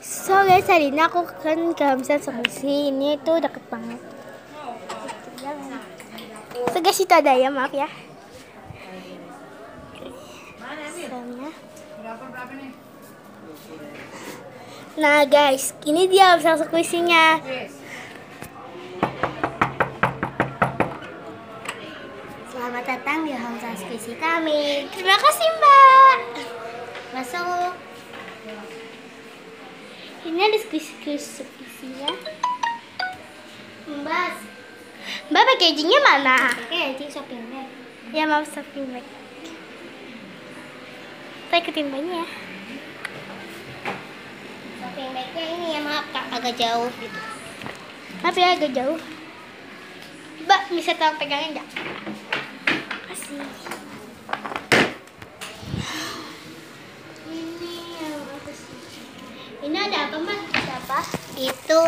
So guys, hari ini aku akan ke Hamzah Solusi. Ini tuh deket banget. So guys, itu ada ya, maaf ya. Misalnya. Nah guys, ini dia Hamzah Solusinya. Selamat datang di Hamzah Solusi kami. Terima kasih Mbak. Masuk. Ini ada squishy-squishy-nya. Mbak packagingnya mana? Packaging shopping bag. Ya mau shopping bag. Saya ikutin banyak ya. Shopping bagnya ini ya, maaf Kak, agak jauh gitu. Maaf ya agak jauh. Mbak bisa tolong pegangin nggak? Kasih. Ini yang apa sih? Ini ada apa Mas? Siapa? Itu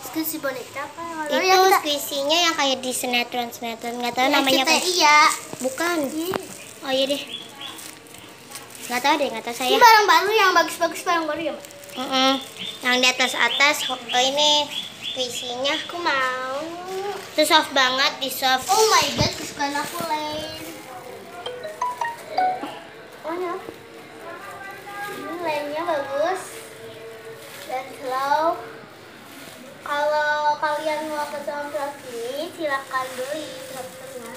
Squishy boneka apa? itu squishy-nya yang kayak di sinetron nggak tahu namanya apa. Iya. Bukan. Oh iya deh. Nggak tahu Ini saya. barang baru yang bagus-bagus, barang baru ya Mbak? Yang di atas ini squishy-nya Aku mau. itu soft banget, di soft. Oh my god, kesukaan aku lain. Oh ya. Ini lainnya bagus dan slow. Kalau kalian mau ke Soundtrack ini, silakan beli droppernya.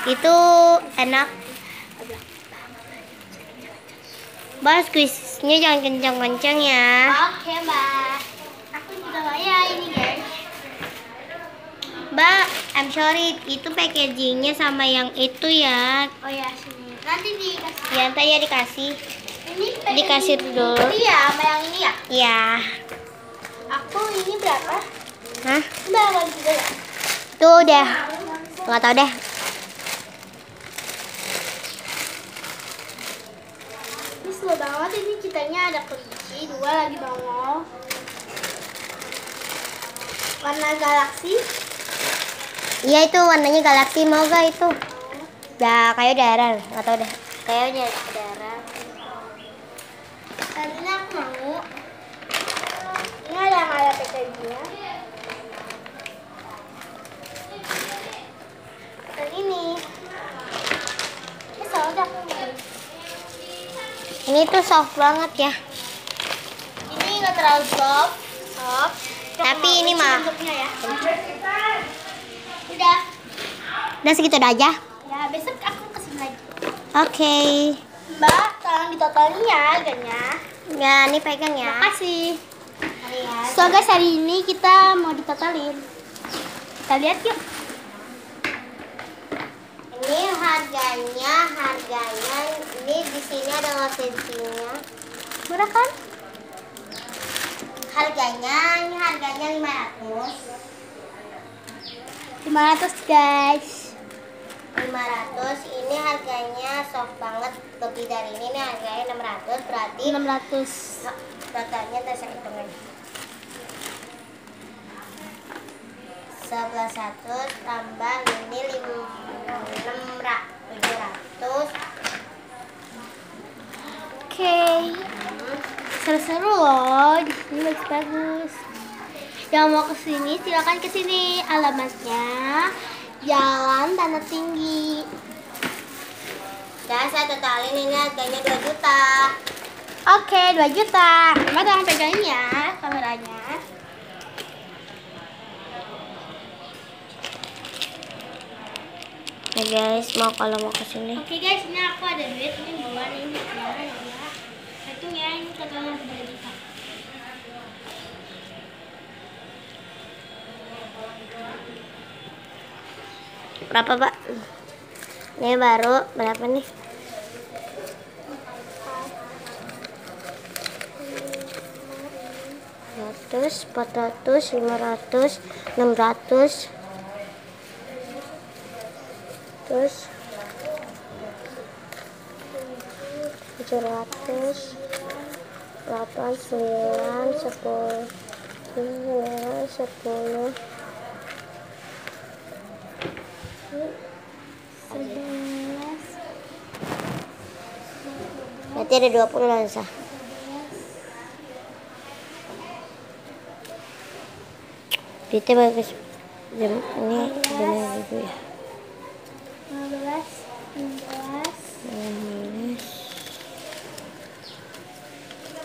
Itu enak. Mbak, squishy-nya jangan kencang-kencang ya. Oke Mbak. Aku juga mau ya ini guys. Mbak, I'm sorry, itu packagingnya sama yang itu ya. Oh ya sini. Nanti dikasih. Ya, ntar ya dikasih. Ini Dikasih dulu. Iya, sama yang ini ya. Ya. Aku ini berapa? Hah? Berapa juga ya? Itu udah. Nggak tahu deh. Ini slow banget, ini ceritanya ada kelinci, 2 lagi nongol. Warna galaksi. Iya, itu warnanya galaksi, mau gak itu? Udah kayak darah, nggak tahu deh. Kayaknya darah. Tadinya aku mau. Ini ada yang ada packagingnya. Dan ini. Ini soalnya aku mau. Ini tuh soft banget ya. Ini nggak terlalu soft. Tapi ini mah. Bentuknya ya. Udah. Udah segitu aja. Ya, besok aku kesini lagi. Oke. Mbak, tolong ditotalin ya harganya. Ya, ini pegang ya. Makasih. So guys, hari ini kita mau ditotalin. Kita lihat yuk. Ini harganya ini di sini ada losensinya. Murah kan? Ini harganya 500. 500 guys. 500. Ini harganya soft banget, lebih dari ini harganya 600, berarti 600. totalnya saya hitungin. 1100 tambah ini 700. Oke. Seru-seru loh. Di sini bagus-bagus. Yang mau kesini silakan kesini. Alamatnya Jalan Tanah Tinggi. Dan saya totalin ini harganya 2 juta. Oke, 2 juta. Mbak tolong pegangin ya kameranya. Ya guys, kalau mau kesini. Oke guys, ini aku ada duit. Ini bawa ini. Hitung ya, ini totalnya 2 juta. Berapa, Pak? Ini baru berapa nih? 100, 400, 500, 600. Terus 700, 8, 9, 10, 10. Berarti ada 20 Lansa. Duitnya bagus. Jam ini benar gitu ya. 15, 16,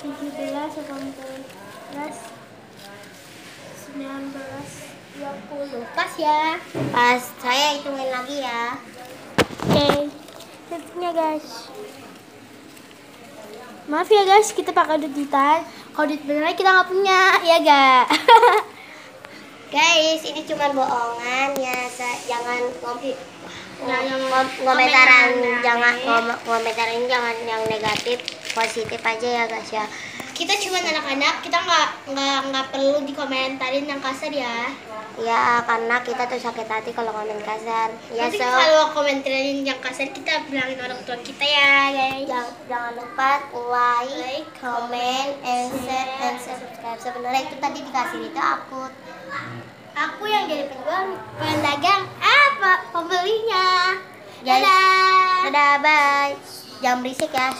17, 18, 19, 20. Pas ya. Pas, saya hitungin lagi ya. Oke. Hitungnya guys. Maaf ya guys, kita pakai duitan. Kalau duit beneran kita nggak punya, ya gak? Guys, ini cuma bohongan ya. Jangan komentaran, jangan komentarin jangan yang negatif, positif aja ya guys ya. Kita cuma anak-anak, kita nggak perlu dikomentarin yang kasar ya. Ya, karena kita tuh sakit hati kalau komen kasar. Ya, Nanti kalau komentarin yang kasar kita bilangin orang tua kita ya guys. Jangan lupa like, comment, and share, and subscribe. Sebenarnya itu tadi dikasih itu Aku yang jadi pedagang, pembelinya. Guys, Dadah. dadah, bye. Jangan berisik ya.